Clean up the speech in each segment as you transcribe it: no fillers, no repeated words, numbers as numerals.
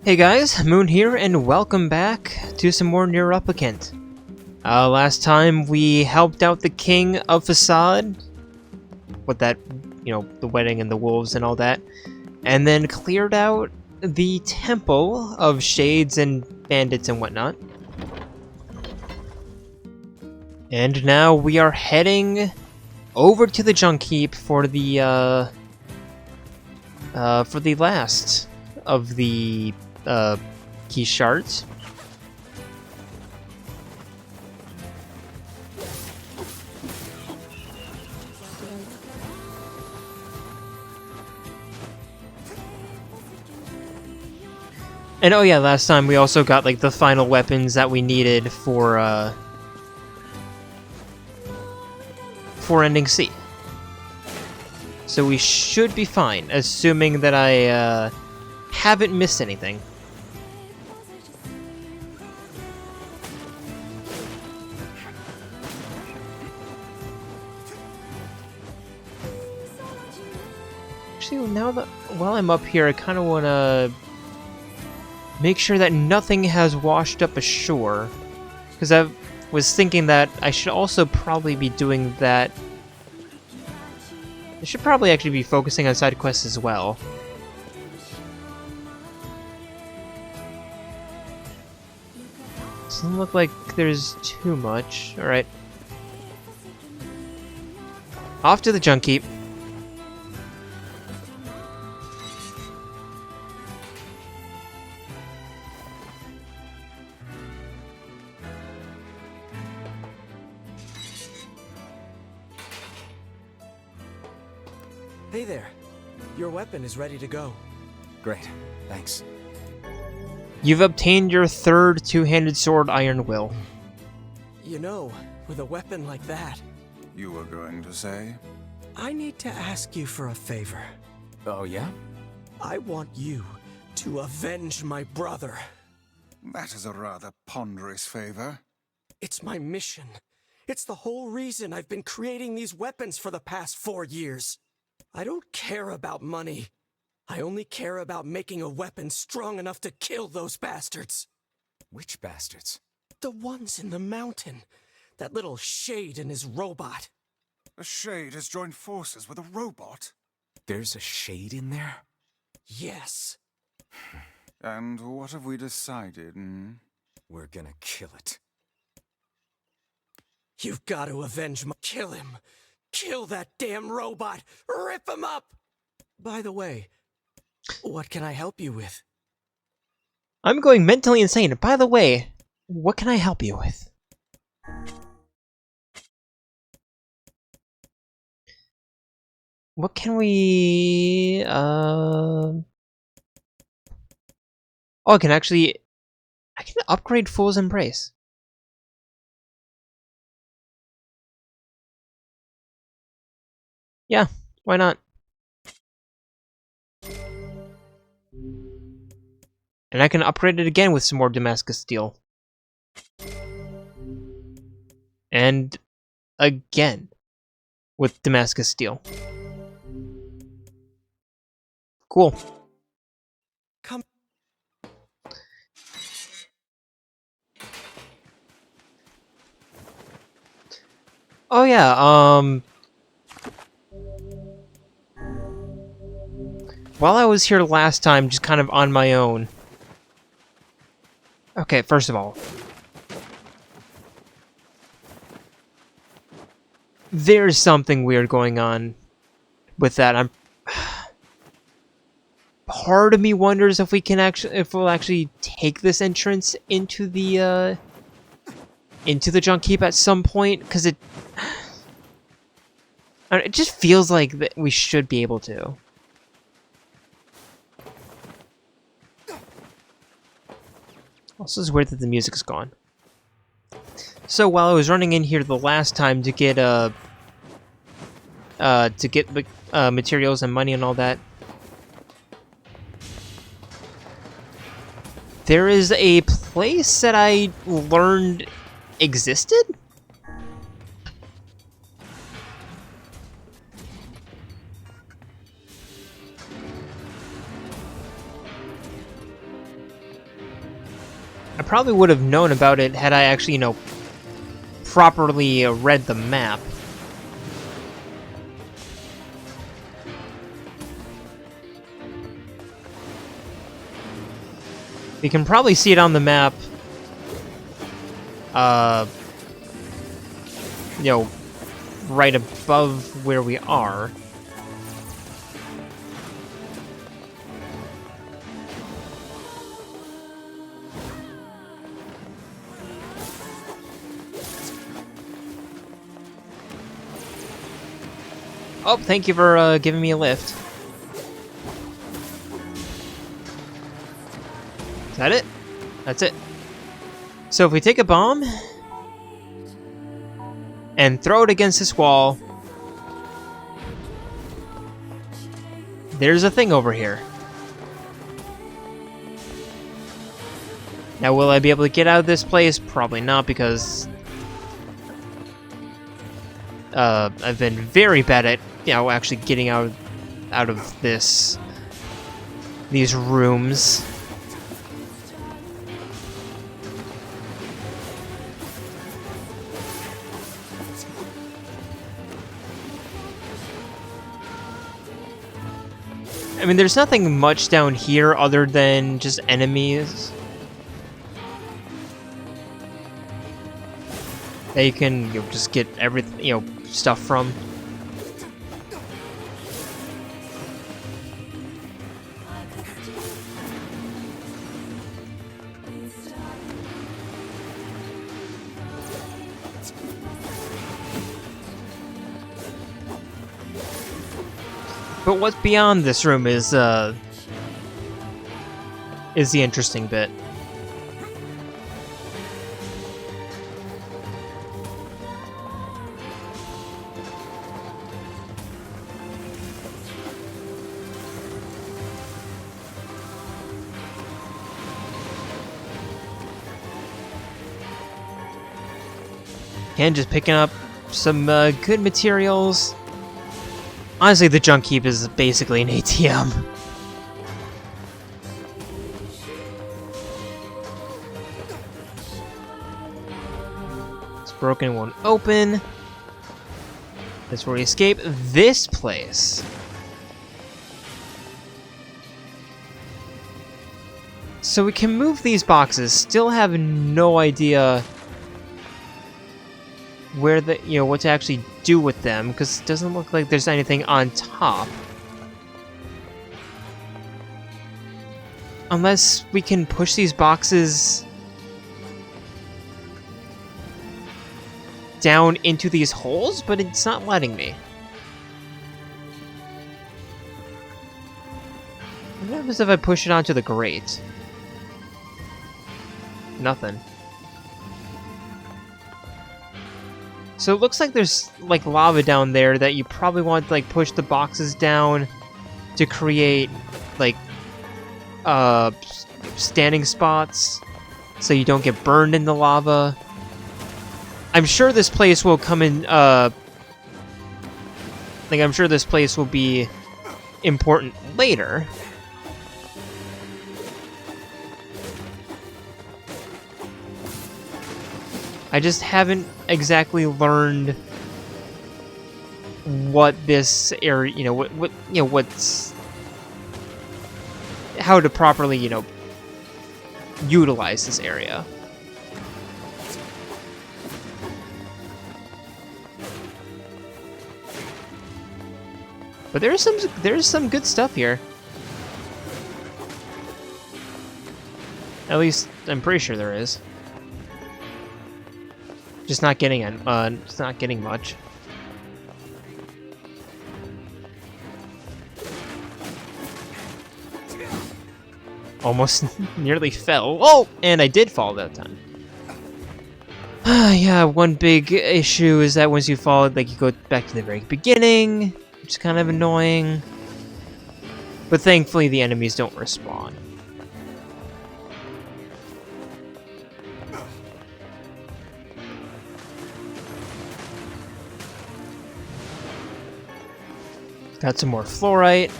Hey guys, Moon here, and welcome back to some more NieR Replicant. Last time we helped out the king of Facade with that, the wedding and the wolves and all that, and then cleared out the temple of shades and bandits and whatnot. And now we are heading over to the Junk Heap for the last of the key shards. And oh yeah, last time we also got like the final weapons that we needed for ending C. So we should be fine, assuming that I haven't missed anything. Actually, now that while I'm up here, I kind of want to make sure that nothing has washed up ashore, because I was thinking that I should also probably be doing that. I should probably actually be focusing on side quests as well. Doesn't look like there's too much. Alright. Off to the Junk Heap. Hey there. Your weapon is ready to go. Great, thanks. You've obtained your third two-handed sword, Iron Will. You know, with a weapon like that, You were going to say? I need to ask you for a favor. Oh, yeah? I want you to avenge my brother. That is a rather ponderous favor. It's my mission. It's the whole reason I've been creating these weapons for the past 4 years. I don't care about money. I only care about making a weapon strong enough to kill those bastards. Which bastards? The ones in the mountain. That little shade and his robot. A shade has joined forces with a robot? There's a shade in there? Yes. And what have we decided, We're gonna kill it. You've got to avenge my... Kill him. Kill that damn robot. Rip him up. By the way, what can I help you with? I'm going mentally insane. By the way, what can I help you with? What can we... Oh, I can actually... I can upgrade Fool's Embrace. Yeah, why not? And I can upgrade it again with some more Damascus steel. And again with Damascus steel. Cool. Come. Oh yeah, while I was here last time, just kind of on my own. Okay, first of all, there's something weird going on with that. Part of me wonders if we'll actually take this entrance into the Junk Heap at some point, because it just feels like that we should be able to. Also, it's weird that the music is gone. So while I was running in here the last time to get materials and money and all that, there is a place that I learned existed? I probably would have known about it had I actually, you know, properly read the map. You can probably see it on the map, you know, right above where we are. Oh, thank you for giving me a lift. Is that it? That's it. So if we take a bomb and throw it against this wall, there's a thing over here. Now, will I be able to get out of this place? Probably not, because I've been very bad at, you know, actually getting out of these rooms. I mean, there's nothing much down here other than just enemies that you can, you know, just get everything, you know, stuff from. But what's beyond this room is the interesting bit. Again, just picking up some good materials. Honestly, the Junk Heap is basically an ATM. It's broken, won't open. That's where we escape this place. So we can move these boxes, still have no idea where the, you know, what to actually do with them, because it doesn't look like there's anything on top. Unless we can push these boxes down into these holes, but it's not letting me. What happens if I push it onto the grate? Nothing. So it looks like there's like lava down there that you probably want to like push the boxes down to create like standing spots so you don't get burned in the lava. I'm sure this place will come in I'm sure this place will be important later. I just haven't exactly learned what this area, you know, what's how to properly, you know, utilize this area. But there's some good stuff here. At least I'm pretty sure there is. Just not getting it. It's not getting much. Almost nearly fell. Oh, and I did fall that time. Yeah, one big issue is that once you fall, like, you go back to the very beginning, which is kind of annoying. But thankfully, the enemies don't respawn. Got some more fluorite.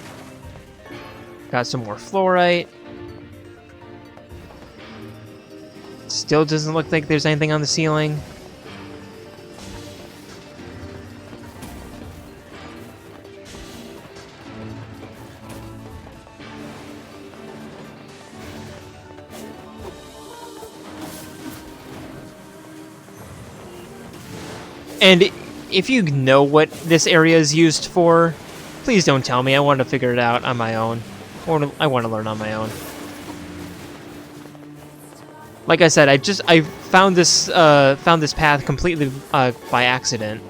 Got some more fluorite. Still doesn't look like there's anything on the ceiling. And if you know what this area is used for, please don't tell me. I want to figure it out on my own. I want to learn on my own. Like I said, I found this path completely by accident.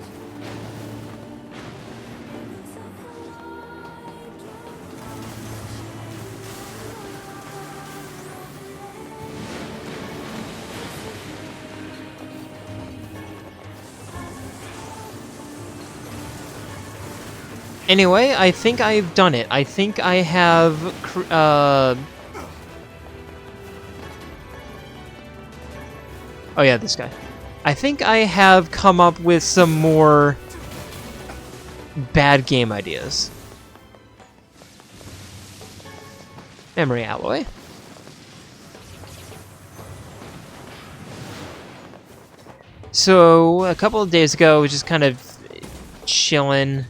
Anyway, I think I've done it. I think I have oh yeah, this guy. I think I have come up with some more bad game ideas. Memory alloy. So, a couple of days ago, I was just kind of chilling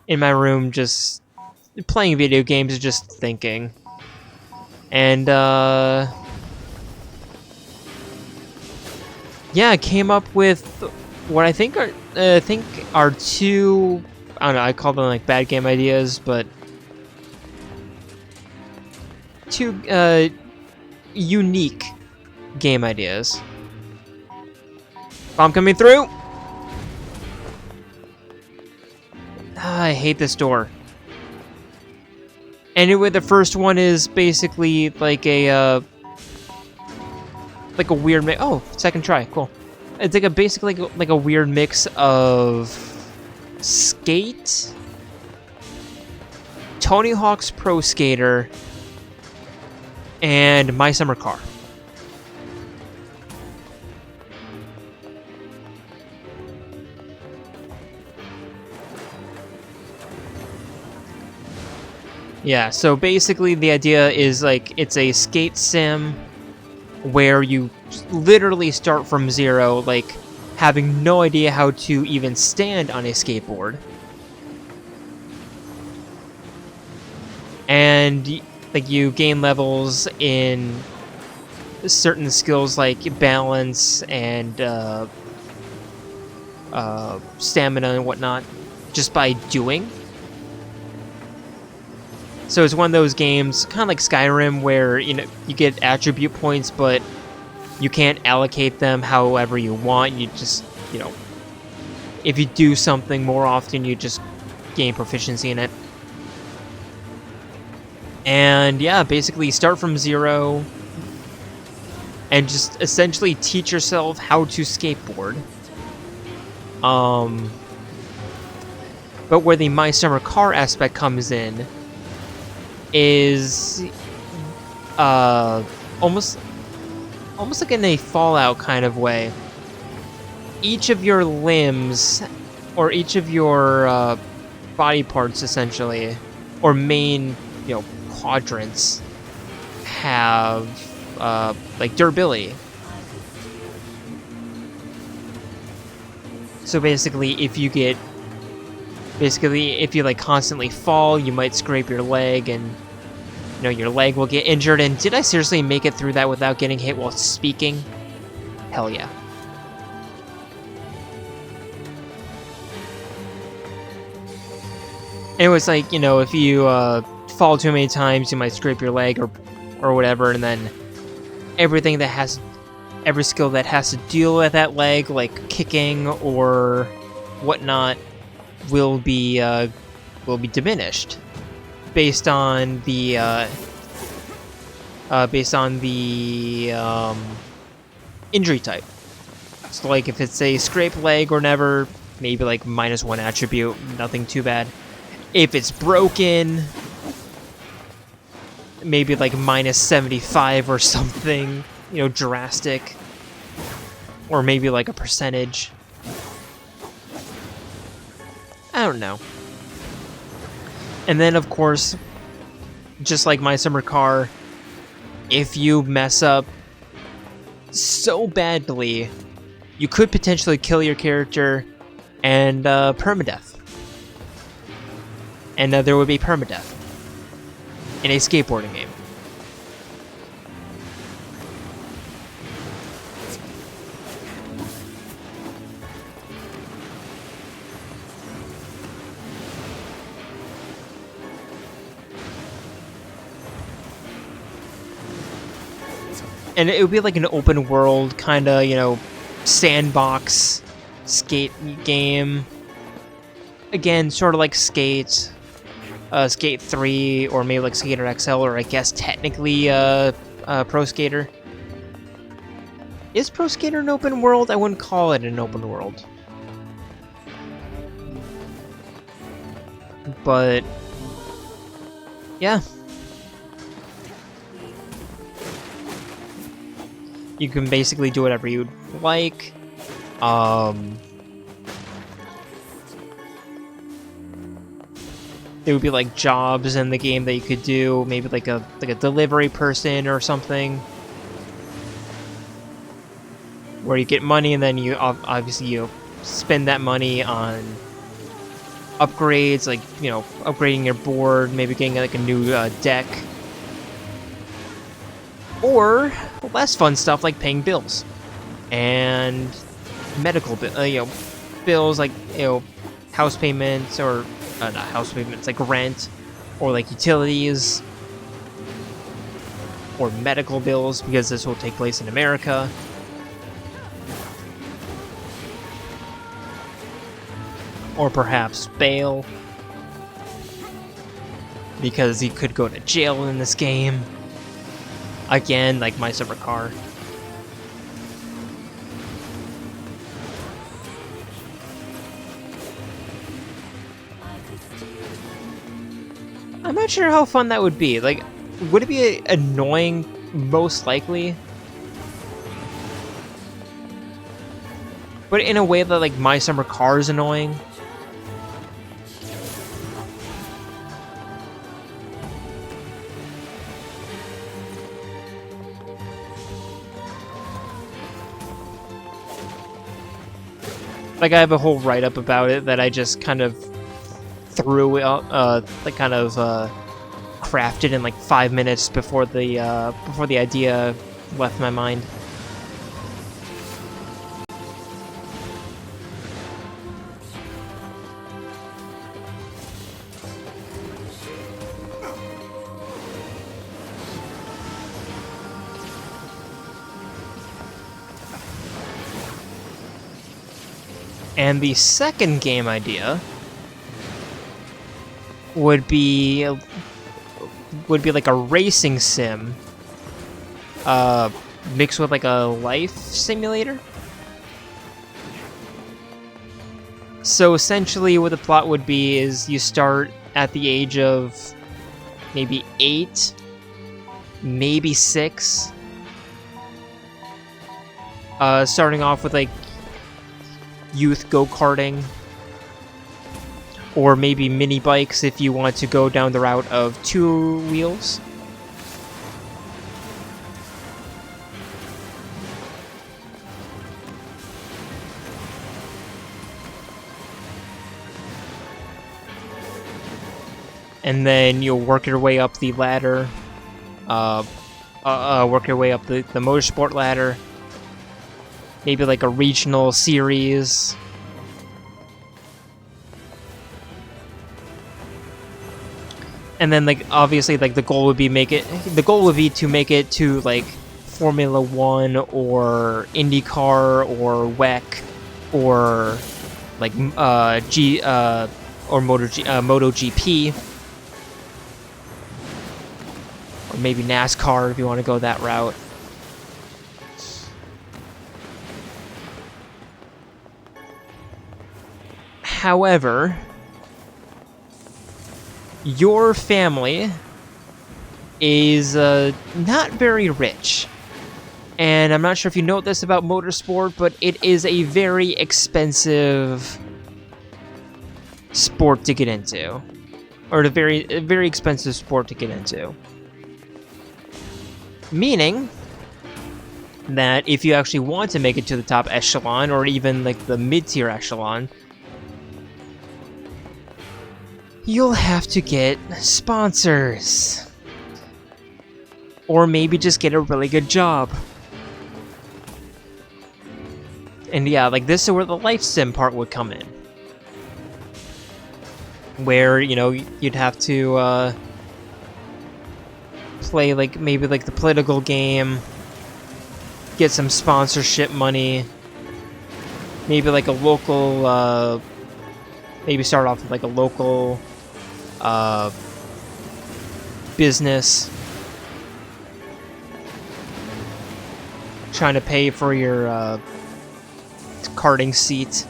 in my room, just playing video games, just thinking. And, yeah, I came up with what I think are two, I don't know, I call them like bad game ideas, but two unique game ideas. Bomb coming through! I hate this door. Anyway, the first one is basically like a weird mix. Oh, second try, cool. It's like basically like a weird mix of Skate, Tony Hawk's Pro Skater, and My Summer Car. Yeah, so basically the idea is like it's a skate sim where you literally start from zero, like having no idea how to even stand on a skateboard. And like you gain levels in certain skills like balance and stamina and whatnot just by doing. So it's one of those games, kind of like Skyrim, where you get attribute points, but you can't allocate them however you want. You just, if you do something more often, you just gain proficiency in it. And yeah, basically start from zero and just essentially teach yourself how to skateboard. But where the My Summer Car aspect comes in is almost like in a Fallout kind of way. Each of your limbs, or each of your body parts, essentially, or main quadrants, have like durability. So basically, if you like constantly fall, you might scrape your leg, and your leg will get injured. And did I seriously make it through that without getting hit while speaking? Hell yeah. Anyways, like, if you fall too many times, you might scrape your leg or whatever, and then every skill that has to deal with that leg, like kicking or whatnot, will be diminished based on the injury type. So like if it's a scraped leg or whatever, maybe like -1 attribute, nothing too bad. If it's broken, maybe like -75 or something, drastic, or maybe like a percentage. I don't know. And then, of course, just like My Summer Car, if you mess up so badly, you could potentially kill your character and permadeath. And there would be permadeath in a skateboarding game. And it would be like an open world kind of, you know, sandbox skate game. Again, sort of like Skate 3, or maybe like Skater XL, or I guess technically Pro Skater. Is Pro Skater an open world? I wouldn't call it an open world. But yeah. You can basically do whatever you'd like. There would be like jobs in the game that you could do, maybe like a delivery person or something, where you get money and then you obviously you spend that money on upgrades, like, you know, upgrading your board, maybe getting like a new deck. Or less fun stuff like paying bills and medical bills, like, you know, house payments, or not house payments, like rent, or like utilities, or medical bills, because this will take place in America. Or perhaps bail, because you could go to jail in this game. Again, like my summer car. I'm not sure how fun that would be. Like, would it be annoying? Most likely. But in a way that, like, my summer car is annoying. Like, I have a whole write-up about it that I just kind of threw out, like, kind of crafted in like 5 minutes before the idea left my mind. And the second game idea would be like a racing sim, mixed with like a life simulator. So essentially what the plot would be is you start at the age of maybe 8, maybe 6, starting off with like youth go-karting, or maybe mini bikes if you want to go down the route of 2 wheels. And then you'll work your way up the ladder, work your way up the motorsport ladder. Maybe like a regional series. And then, like, obviously, like, the goal would be to make it to like Formula 1 or IndyCar or WEC or like or MotoGP, or maybe NASCAR if you want to go that route. However, your family is not very rich. And I'm not sure if you know this about motorsport, but it is a very expensive sport to get into. Or a very expensive sport to get into. Meaning that if you actually want to make it to the top echelon, or even like the mid-tier echelon, you'll have to get sponsors. Or maybe just get a really good job. And yeah, like this is where the life sim part would come in. Where, you know, you'd have to play like maybe like the political game, get some sponsorship money, maybe like a local, maybe start off with like a local business, trying to pay for your karting seat.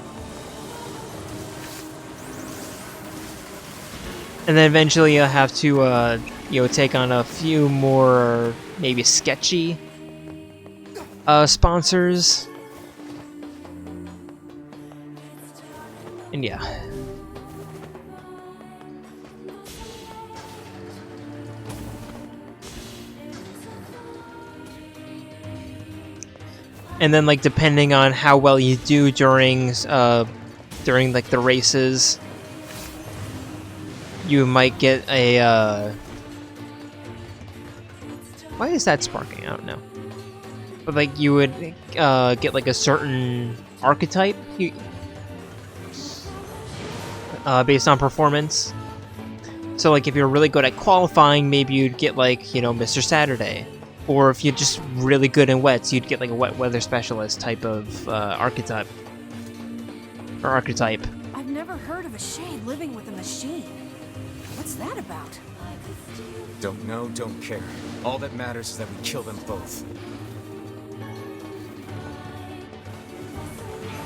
And then eventually you'll have to, you know, take on a few more, maybe sketchy sponsors. And yeah. And then, like, depending on how well you do during like the races, you might get a, why is that sparking? I don't know. But, like, you would get, like, a certain archetype based on performance. So, like, if you're really good at qualifying, maybe you'd get, like, you know, Mr. Saturday. Or if you're just really good in wets, you'd get, like, a wet weather specialist type of archetype. Or archetype. I've never heard of a shade living with a machine. What's that about? Don't know, don't care. All that matters is that we kill them both.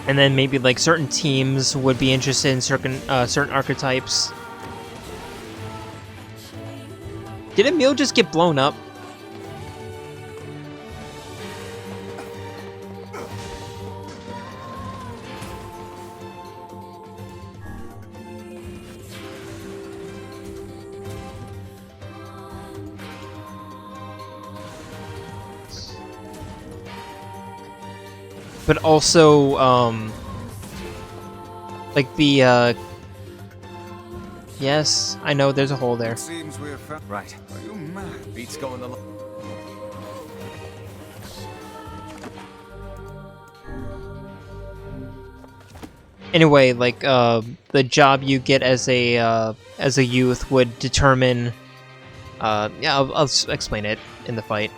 And then maybe like certain teams would be interested in certain archetypes. Did Emil just get blown up? But also, like the, yes, I know there's a hole there. Seems we're right. Are you mad? Beats going the Anyway, like, the job you get as a youth would determine, yeah, I'll explain it in the fight.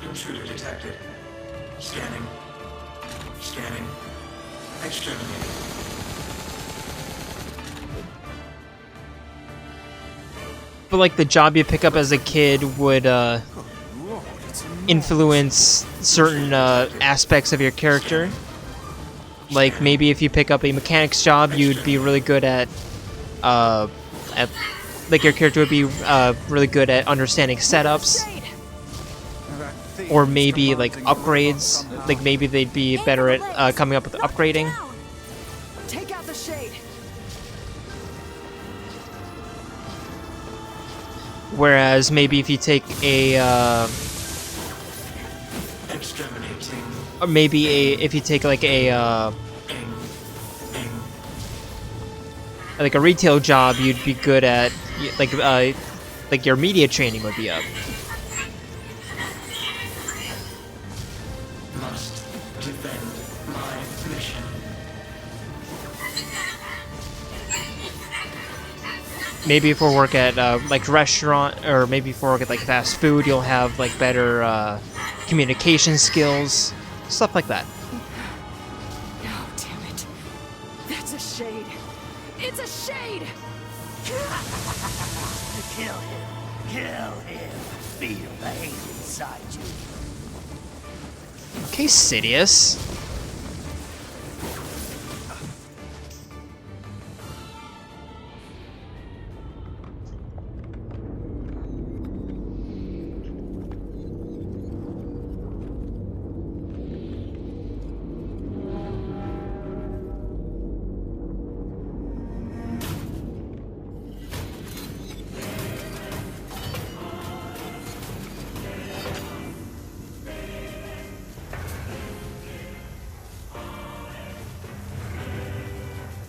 Intruder detected. Scanning. Scanning. Exterminating. But like the job you pick up as a kid would influence certain aspects of your character. Like maybe if you pick up a mechanic's job, you'd be really good at like your character would be really good at understanding setups. Or maybe like upgrades, like maybe they'd be better at coming up with upgrading. Take out the shade. Whereas maybe if you take a, Exterminating. or maybe if you take like a retail job, you'd be good at like your media training would be up. Defend my mission. Maybe for work at like restaurant, or maybe for work at like fast food, you'll have like better communication skills, stuff like that. Oh, damn it. That's a shade. It's a shade! Kill him. Kill him. Feel the hate inside you. Okay, Sidious.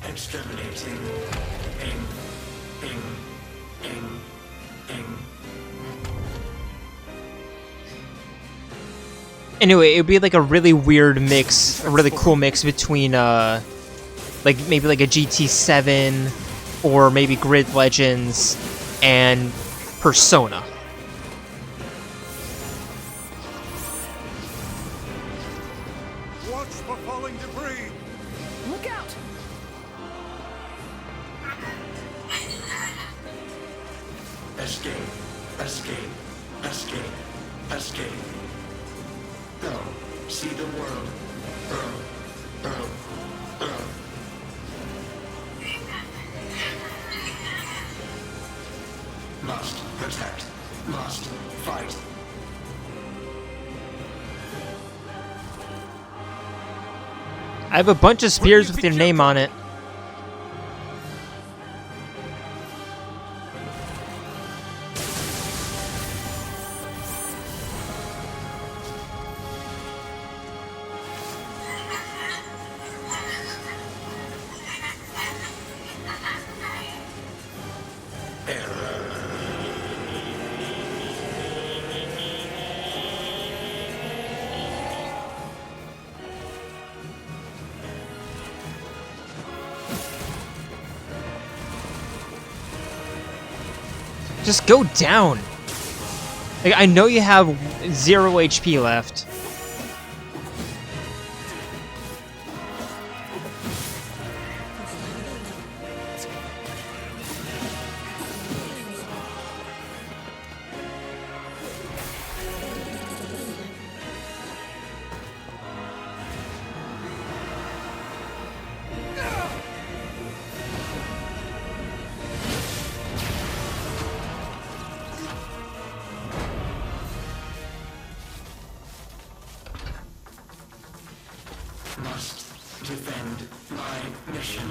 Exterminating. Ing. Anyway, it would be like a really weird mix, a really cool mix between, like maybe like a GT7 or maybe Grid Legends and Persona. Watch for falling debris. Look out! Escape. Go. See the world. Earl. Must protect. Must fight. I have a bunch of spears with your name on it. Just go down. Like, I know you have 0 HP left. Must defend my mission.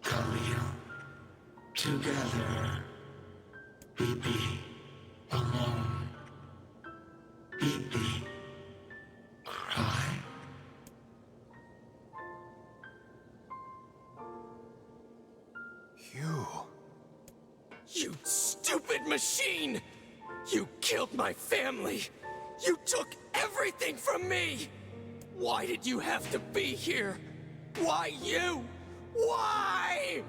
Khalil, together, we be alone. Be cry. You stupid machine! You killed my family! You took everything from me! Why did you have to be here? Why you? Why?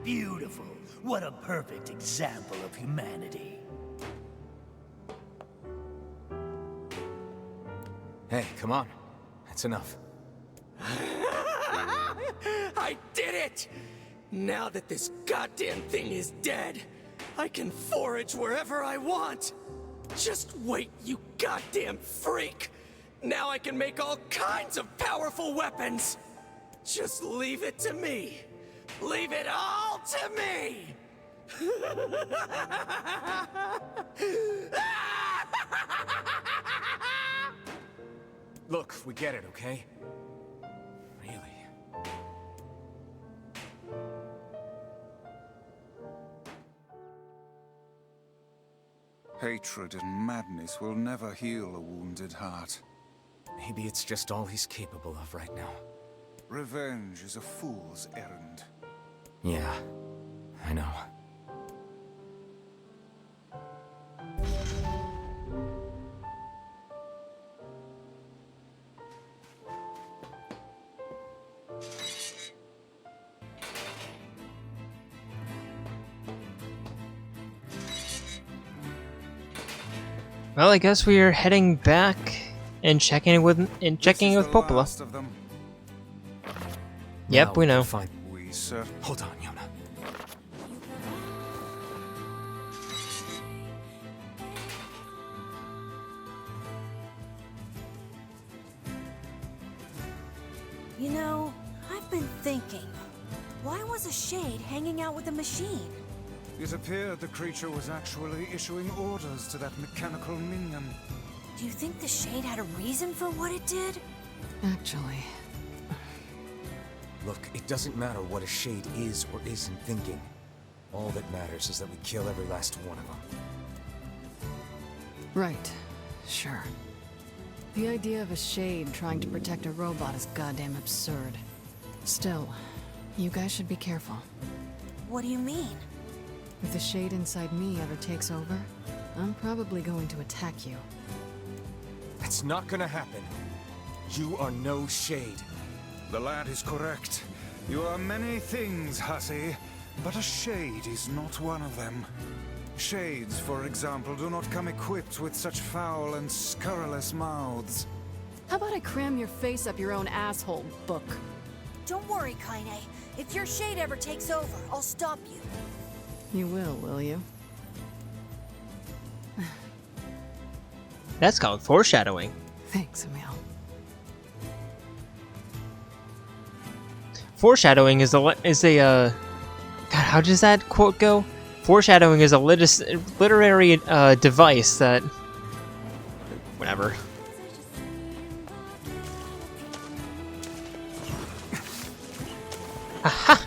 Beautiful. What a perfect example of humanity. Hey, come on. That's enough. I did it! Now that this goddamn thing is dead, I can forage wherever I want. Just wait, you goddamn freak! Now I can make all kinds of powerful weapons! Just leave it to me! Leave it all to me! Look, we get it, okay? Really? Hatred and madness will never heal a wounded heart. Maybe it's just all he's capable of right now. Revenge is a fool's errand. Yeah, I know. Well, I guess we are heading back and checking in with Popola. Last of them. Yep, Now we know. can find- We certainly. Hold on, Yona. You know, I've been thinking, why was a shade hanging out with a machine? It appeared the creature was actually issuing orders to that mechanical minion. Do you think the shade had a reason for what it did? Actually, Look, it doesn't matter what a shade is or isn't thinking. All that matters is that we kill every last one of them. right. Sure. The idea of a shade trying to protect a robot is goddamn absurd. Still, you guys should be careful. What do you mean? If the shade inside me ever takes over, I'm probably going to attack you. That's not gonna happen. You are no shade. The lad is correct. You are many things, hussy, but a shade is not one of them. Shades, for example, do not come equipped with such foul and scurrilous mouths. How about I cram your face up your own asshole, book? Don't worry, Kaine. If your shade ever takes over, I'll stop you. You will you? That's called foreshadowing. Thanks, Emil. Foreshadowing is God, how does that quote go? Foreshadowing is a literary device that... Whatever. Aha!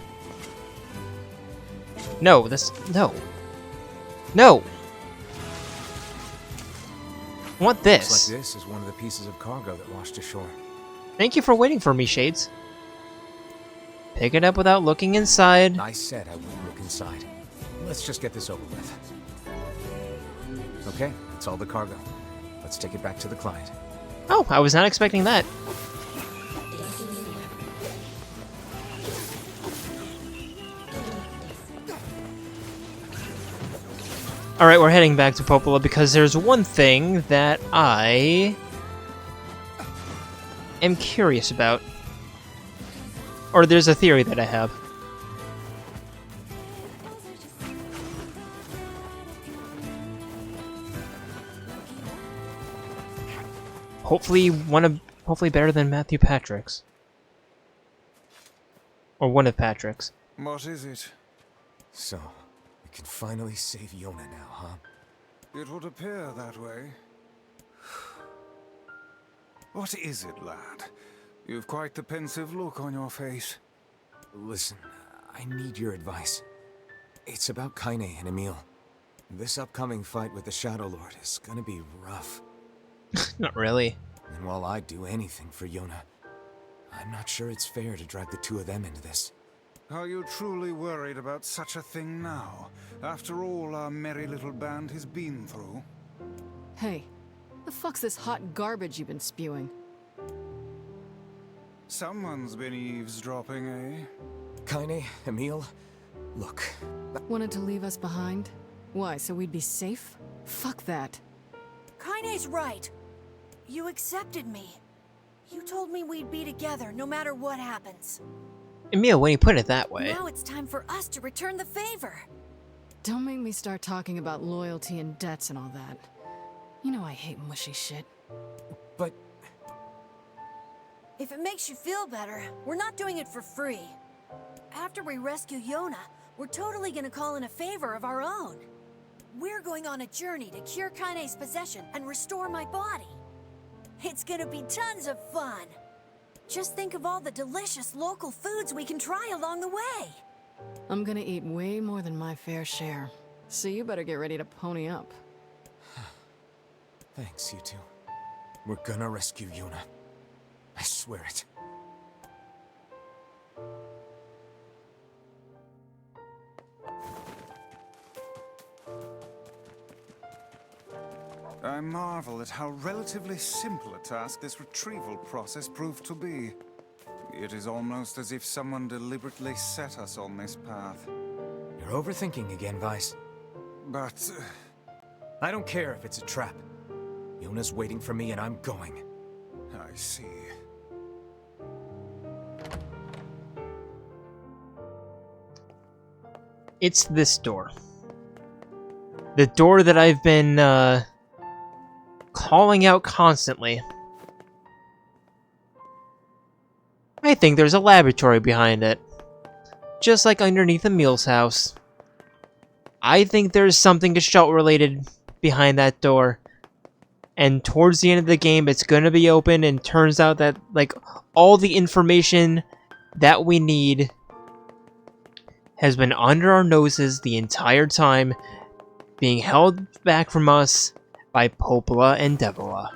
No, no. No! I want this. Looks like this is one of the pieces of cargo that washed ashore. Thank you for waiting for me, Shades. Pick it up without looking inside. I said I wouldn't look inside. Let's just get this over with. Okay, that's all the cargo. Let's take it back to the client. Oh, I was not expecting that. Alright, we're heading back to Popola because there's one thing that I am curious about. Or there's a theory that I have. Hopefully better than Matthew Patrick's. Or one of Patrick's. What is it? So, we can finally save Yona now, huh? It would appear that way. What is it, lad? You've quite the pensive look on your face. Listen, I need your advice. It's about Kaine and Emil. This upcoming fight with the Shadowlord is gonna be rough. Not really. And while I'd do anything for Yona, I'm not sure it's fair to drag the two of them into this. Are you truly worried about such a thing now, after all our merry little band has been through? Hey, the fuck's this hot garbage you've been spewing? Someone's been eavesdropping, eh? Kaine, Emil, look. Wanted to leave us behind? Why, so we'd be safe? Fuck that. Kaine's right. You accepted me. You told me we'd be together no matter what happens. Emil, when you put it that way. Now it's time for us to return the favor. Don't make me start talking about loyalty and debts and all that. You know I hate mushy shit. But If it makes you feel better, we're not doing it for free. After we rescue Yona, we're totally gonna call in a favor of our own. We're going on a journey to cure Kaine's possession and restore my body. It's gonna be tons of fun. Just think of all the delicious local foods we can try along the way. I'm gonna eat way more than my fair share. So you better get ready to pony up. thanks, you two. We're gonna rescue Yona. I swear it. I marvel at how relatively simple a task this retrieval process proved to be. It is almost as if someone deliberately set us on this path. You're overthinking again, Vice. But... I don't care if it's a trap. Yona's waiting for me and I'm going. I see. It's this door. The door that I've been, calling out constantly. I think there's a laboratory behind it. Just like underneath Emil's house. I think there's something Gestalt related behind that door. And towards the end of the game, it's gonna be open, and turns out that, like, all the information that we need has been under our noses the entire time, being held back from us by Popola and Devola.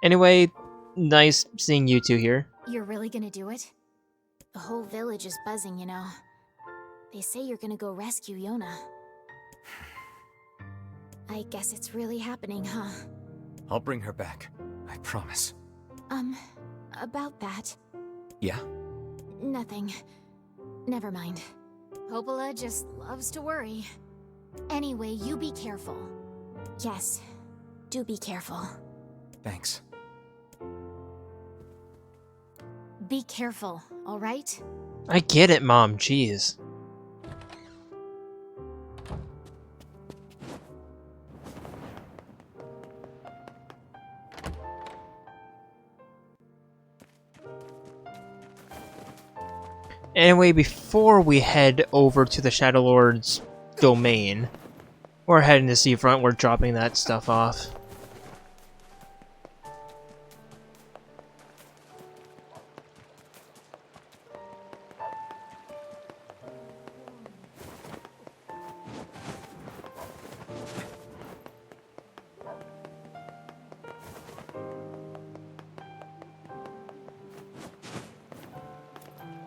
Anyway, nice seeing you two here. You're really gonna do it? The whole village is buzzing, you know. They say you're gonna go rescue Yona. I guess it's really happening, huh? I'll bring her back. I promise. About that. Yeah? Nothing. Never mind. Popola just loves to worry. Anyway, you be careful. Yes, do be careful. Thanks. Be careful, alright? I get it, Mom. Jeez. Anyway, before we head over to the Shadowlord's domain, we're heading to Seafront. We're dropping that stuff off.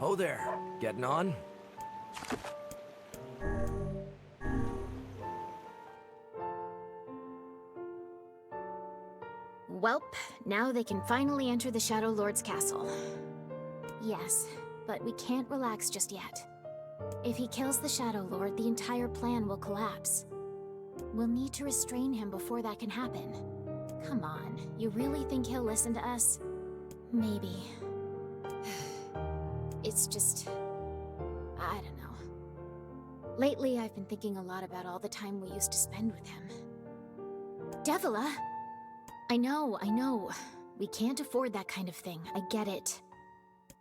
Oh there, getting on? Welp, now they can finally enter the Shadowlord's castle. Yes, but we can't relax just yet. If he kills the Shadowlord, the entire plan will collapse. We'll need to restrain him before that can happen. Come on, you really think he'll listen to us? Maybe. It's just... I don't know. Lately, I've been thinking a lot about all the time we used to spend with him. Devola! I know. We can't afford that kind of thing. I get it.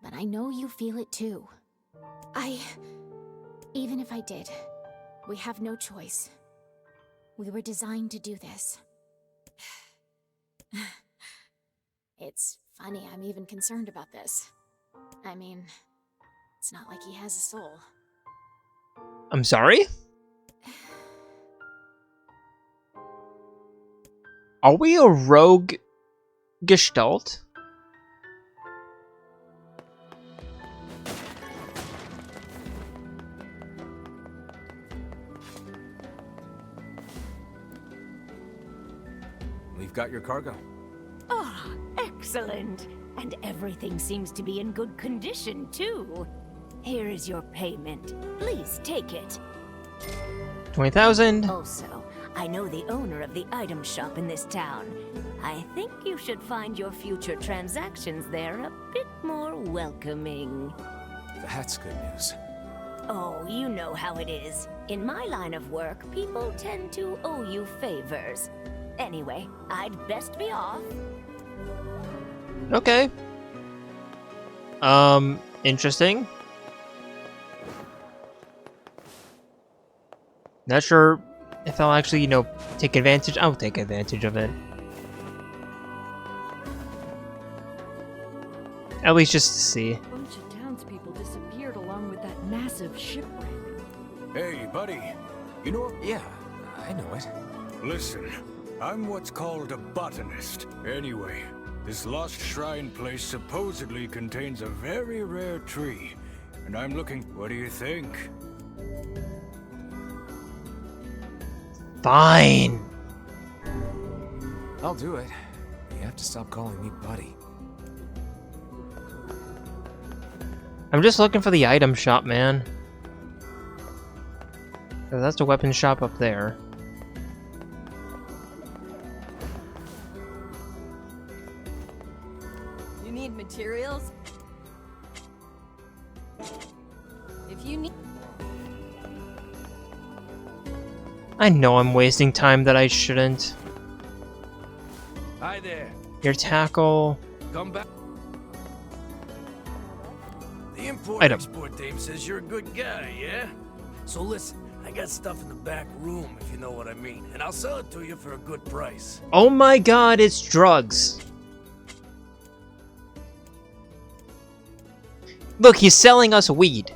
But I know you feel it too. Even if I did, we have no choice. We were designed to do this. It's funny I'm even concerned about this. I mean, it's not like he has a soul. I'm sorry? Are we a rogue Gestalt? We've got your cargo. Ah, excellent. And everything seems to be in good condition, too. Here is your payment. Please take it. 20,000. Also, I know the owner of the item shop in this town. I think you should find your future transactions there a bit more welcoming. That's good news. Oh, you know how it is. In my line of work, people tend to owe you favors. Anyway, I'd best be off. Okay. Interesting. Not sure if I'll actually, take advantage. I'll take advantage of it. At least just to see. A bunch of townspeople disappeared along with that massive shipwreck. Hey, buddy. You know... Yeah, I know it. Listen, I'm what's called a botanist. Anyway, this lost shrine place supposedly contains a very rare tree. And I'm looking... What do you think? Fine. I'll do it. You have to stop calling me buddy. I'm just looking for the item shop, man. That's a weapon shop up there. You need materials? If you need... I know I'm wasting time that I shouldn't. Hi there. Your tackle... Come back. The Item. import-export dame says you're a good guy, yeah? So listen, I got stuff in the back room, if you know what I mean, and I'll sell it to you for a good price. Oh my god, it's drugs! Look, he's selling us weed.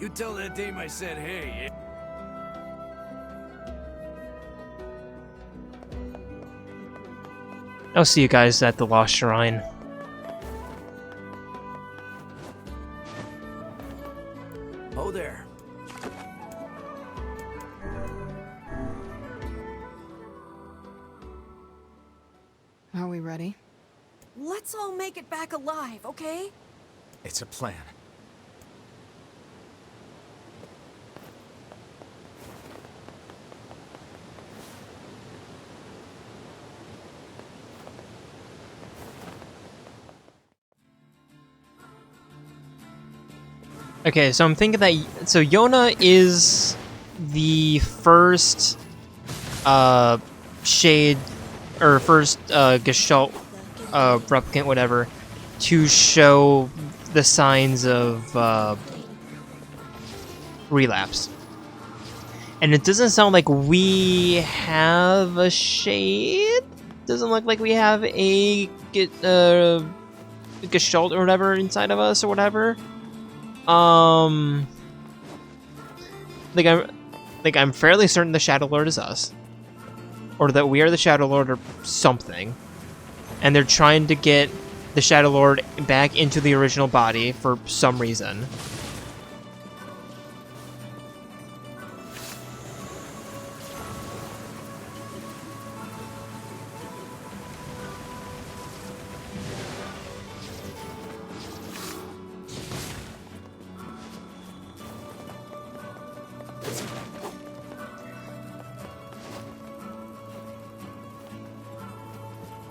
You tell that dame I said hey, yeah? I'll see you guys at the Lost Shrine. Oh there. Are we ready? Let's all make it back alive, okay? It's a plan. Okay, so I'm thinking that... So Yona is the first shade... Or first Gestalt replicant, whatever, to show the signs of relapse. And it doesn't sound like we have a shade? Doesn't look like we have a Gestalt or whatever inside of us or whatever. I'm fairly certain the Shadowlord is us. Or that we are the Shadowlord or something. And they're trying to get the Shadowlord back into the original body for some reason.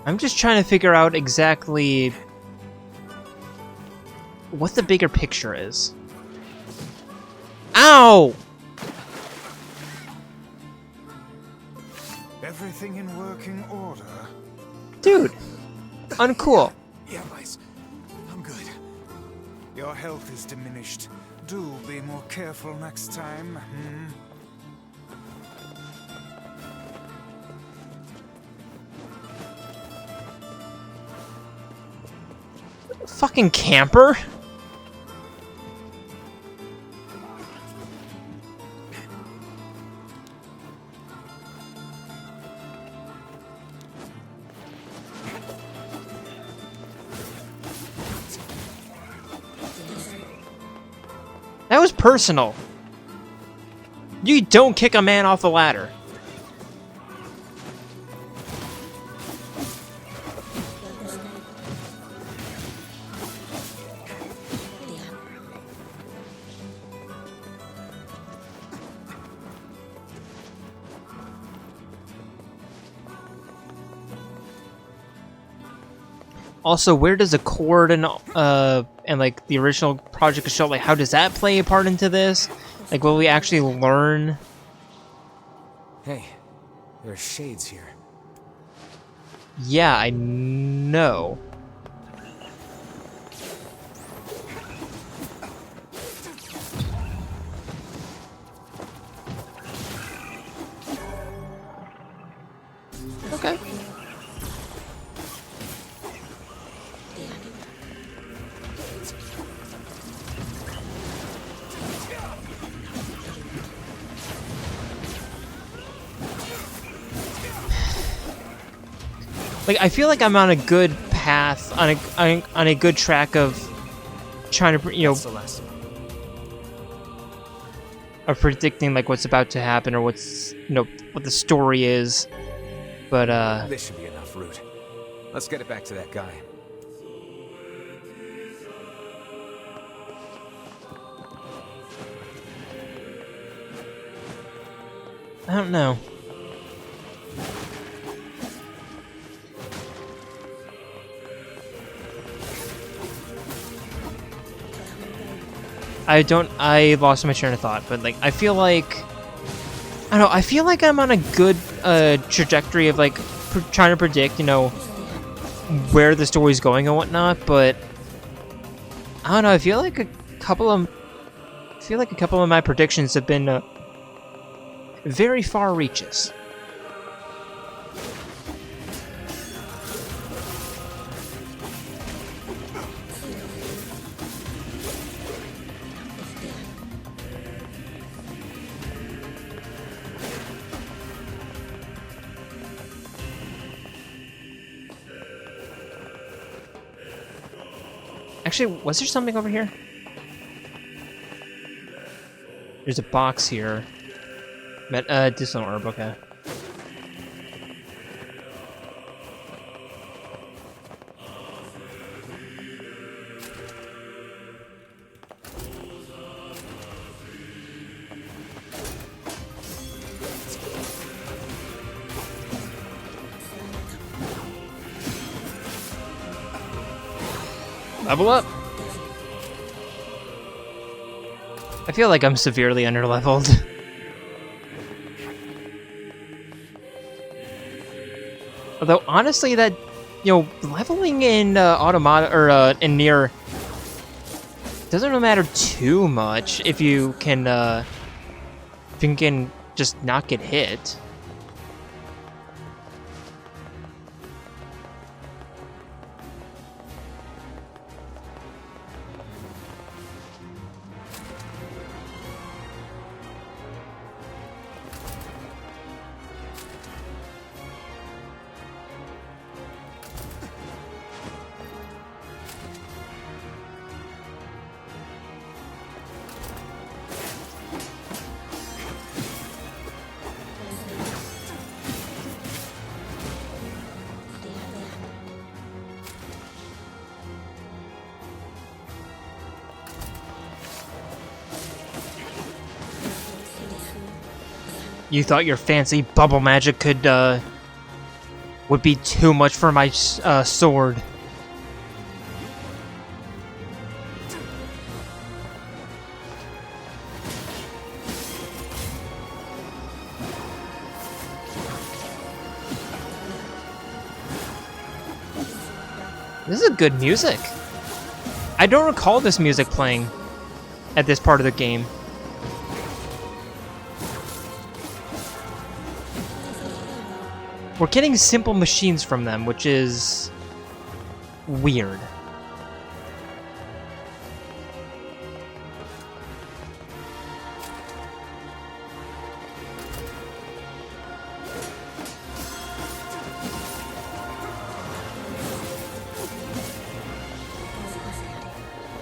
I'm just trying to figure out exactly what the bigger picture is. Ow! Everything in working order? Dude! Uncool. Yeah, Vice. I'm good. Your health is diminished. Do be more careful next time, hmm? Fucking camper? That was personal. You don't kick a man off the ladder. Also, where does Accord and like the original Project Gestalt, like how does that play a part into this? Like, will we actually learn? Hey, there are shades here. Yeah, I know. Okay. Like, I feel like I'm on a good path, on a good track of trying to, you know... That's the last one. of predicting like what's about to happen or what's what the story is. But This should be enough, Root. Let's get it back to that guy. I don't know. I lost my train of thought, but like I feel like I don't know, I feel like I'm on a good trajectory of like trying to predict, where the story's going and whatnot, but I don't know, I feel like a couple of my predictions have been very far reaches. Actually, was there something over here? There's a box here. Distant orb, okay. Level up! I feel like I'm severely underleveled. Although honestly, that leveling in Automata or in NieR doesn't really matter too much if you can just not get hit. You thought your fancy bubble magic would be too much for my sword. This is good music. I don't recall this music playing at this part of the game. We're getting simple machines from them, which is weird.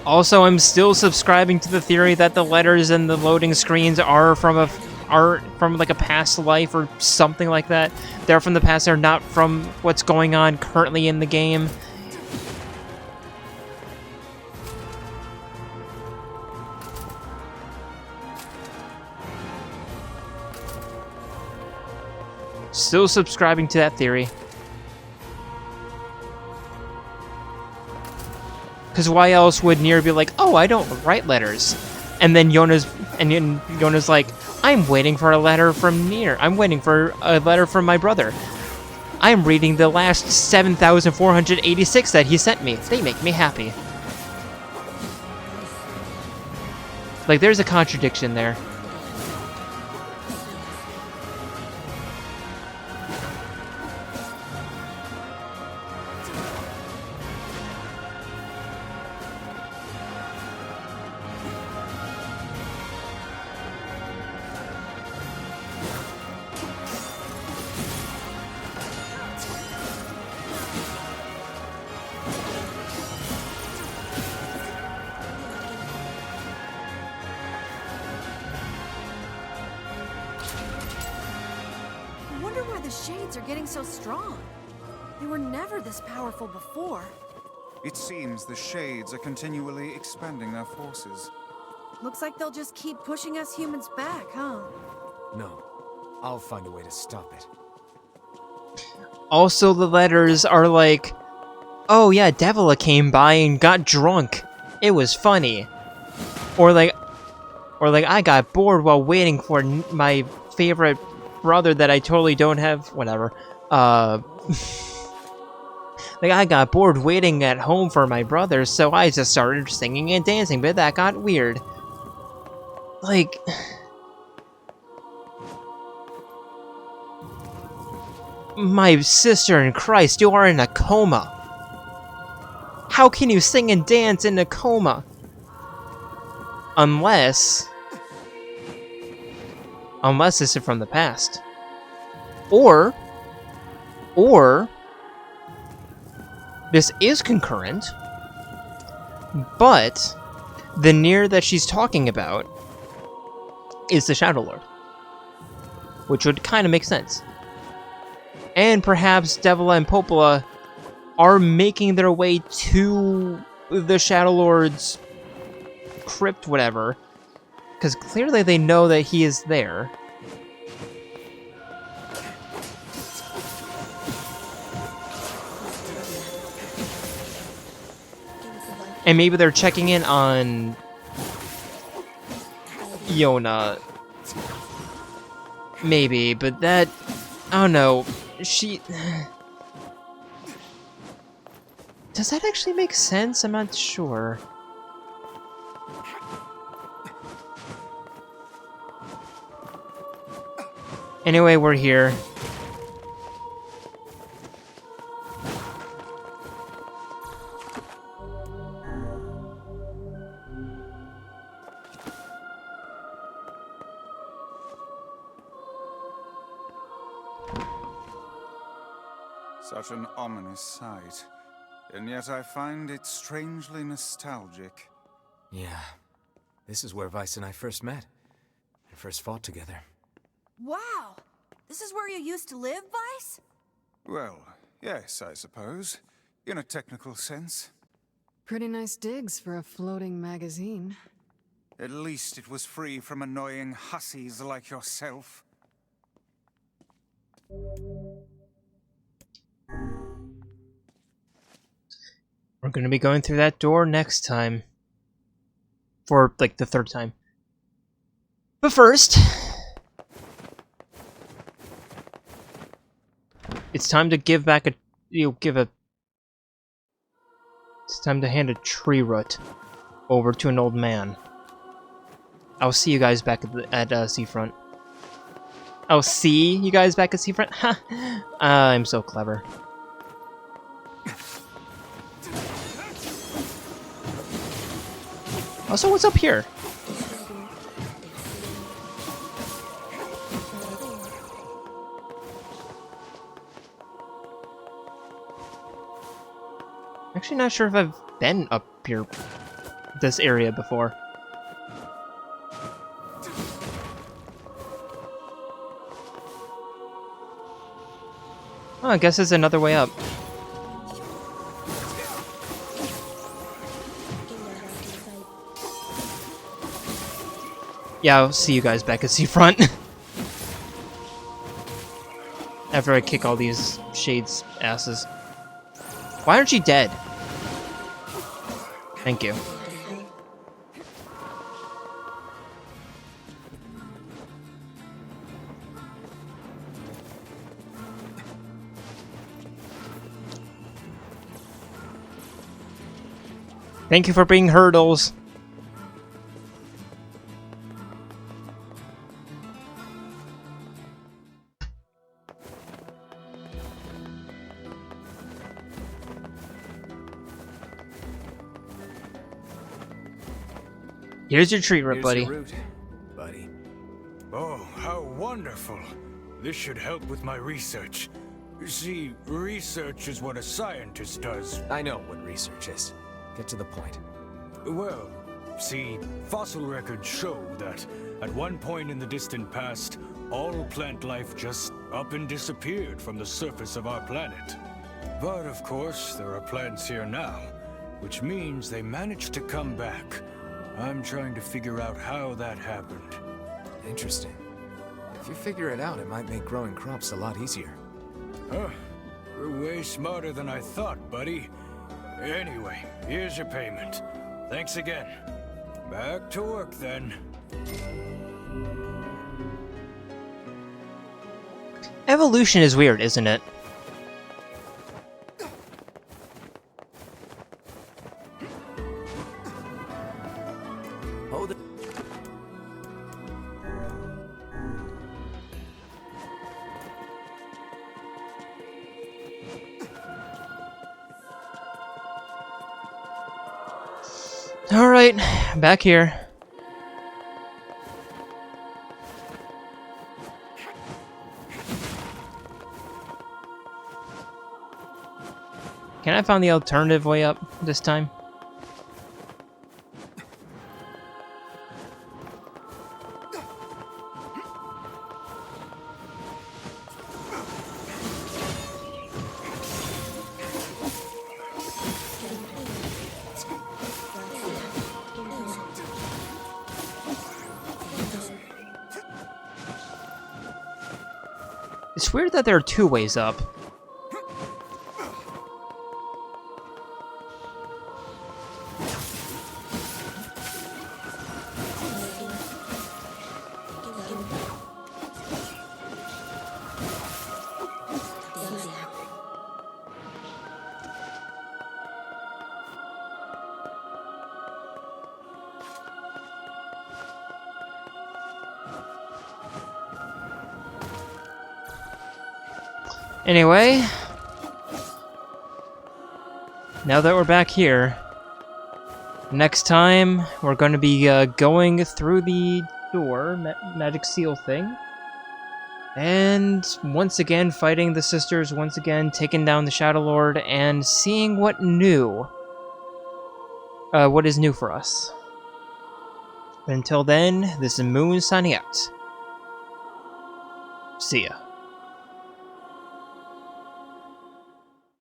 Also, I'm still subscribing to the theory that the letters and the loading screens are from like a past life or something like that. They're from the past, they're not from what's going on currently in the game. Still subscribing to that theory. Because why else would NieR be like, oh, I don't write letters? And then Yona's like, I'm waiting for a letter from NieR. I'm waiting for a letter from my brother. I'm reading the last 7,486 that he sent me. They make me happy. Like, there's a contradiction there. the Shades are getting so strong. They were never this powerful before. It seems the Shades are continually expanding their forces. Looks like they'll just keep pushing us humans back, huh? No. I'll find a way to stop it. Also, the letters are like, oh yeah, Devila came by and got drunk. It was funny. Or like, I got bored while waiting for my favorite brother that I totally don't have. Whatever. Like, I got bored waiting at home for my brother, so I just started singing and dancing, but that got weird. Like... My sister in Christ, you are in a coma. How can you sing and dance in a coma? Unless this is from the past. Or this is concurrent, but the NieR that she's talking about is the Shadowlord, which would kind of make sense. And perhaps Devila and Popola are making their way to the Shadowlord's crypt, whatever, because clearly they know that he is there. And maybe they're checking in on Yona. Maybe, but that... I don't know. She... Does that actually make sense? I'm not sure. Anyway, we're here. Such an ominous sight, and yet I find it strangely nostalgic. Yeah. This is where Vice and I first met. And first fought together. Wow! This is where you used to live, Vice? Well, yes, I suppose. In a technical sense. Pretty nice digs for a floating magazine. At least it was free from annoying hussies like yourself. We're gonna be going through that door next time. For, like, the third time. But first... It's time to give back a... It's time to hand a tree root over to an old man. I'll see you guys back at Seafront. I'll see you guys back at Seafront? Ha! I'm so clever. Also, what's up here? Actually not sure if I've been up here, this area before. Oh, I guess there's another way up. Yeah, I'll see you guys back at Seafront. After I kick all these Shades' asses. Why aren't you dead? Thank you. Thank you for being hurdles. Here's your treat, buddy. Your root, buddy. Oh, how wonderful. This should help with my research. You see, research is what a scientist does. I know what research is. Get to the point. Well, See, fossil records show that at one point in the distant past, all plant life just up and disappeared from the surface of our planet. But of course, there are plants here now, which means they managed to come back. I'm trying to figure out how that happened. Interesting. If you figure it out, it might make growing crops a lot easier. Huh. You're way smarter than I thought, buddy. Anyway, here's your payment. Thanks again. Back to work, then. Evolution is weird, isn't it? Hold it. Alright, back here. Can I find the alternative way up this time? It's weird that there are two ways up. Anyway, now that we're back here, next time we're going to be going through the door, magic seal thing, and once again fighting the sisters, once again taking down the Shadowlord, and seeing what is new for us. Until then, this is Moon signing out. See ya.